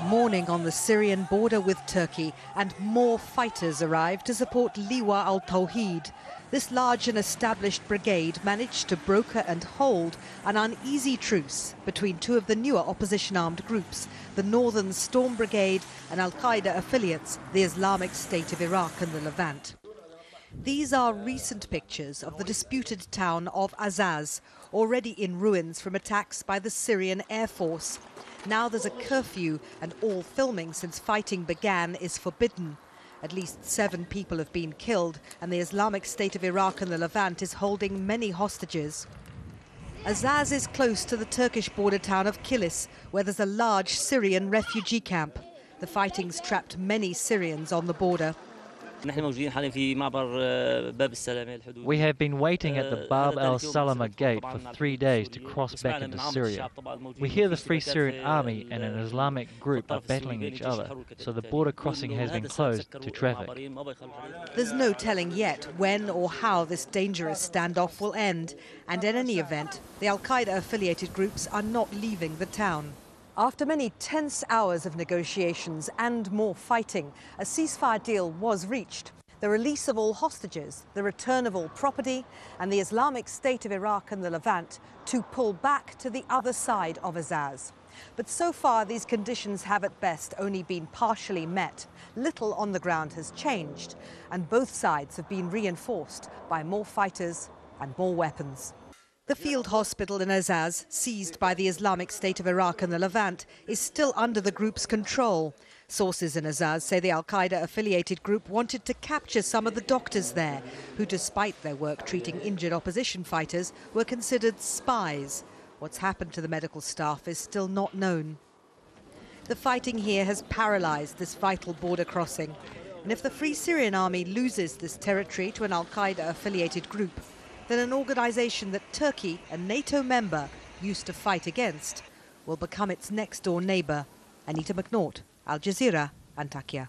Morning on the Syrian border with Turkey, and more fighters arrived to support Liwa al-Tawhid. This large and established brigade managed to broker and hold an uneasy truce between two of the newer opposition armed groups, the Northern Storm Brigade and Al-Qaeda affiliates, the Islamic State of Iraq and the Levant. These are recent pictures of the disputed town of Azaz, already in ruins from attacks by the Syrian Air Force. Now there's a curfew and all filming since fighting began is forbidden. At least 7 people have been killed and the Islamic State of Iraq and the Levant is holding many hostages. Azaz is close to the Turkish border town of Kilis, where there's a large Syrian refugee camp. The fighting's trapped many Syrians on the border. We have been waiting at the Bab el-Salama gate for 3 days to cross back into Syria. We hear the Free Syrian Army and an Islamic group are battling each other, so the border crossing has been closed to traffic. There's no telling yet when or how this dangerous standoff will end, and in any event, the Al-Qaeda-affiliated groups are not leaving the town. After many tense hours of negotiations and more fighting, a ceasefire deal was reached. The release of all hostages, the return of all property, and the Islamic State of Iraq and the Levant to pull back to the other side of Azaz. But so far, these conditions have at best only been partially met. Little on the ground has changed, and both sides have been reinforced by more fighters and more weapons. The field hospital in Azaz, seized by the Islamic State of Iraq and the Levant, is still under the group's control. Sources in Azaz say the Al-Qaeda-affiliated group wanted to capture some of the doctors there, who, despite their work treating injured opposition fighters, were considered spies. What's happened to the medical staff is still not known. The fighting here has paralyzed this vital border crossing. And if the Free Syrian Army loses this territory to an Al-Qaeda-affiliated group, then an organization that Turkey, a NATO member, used to fight against, will become its next-door neighbor. Anita McNaught, Al Jazeera, Antakya.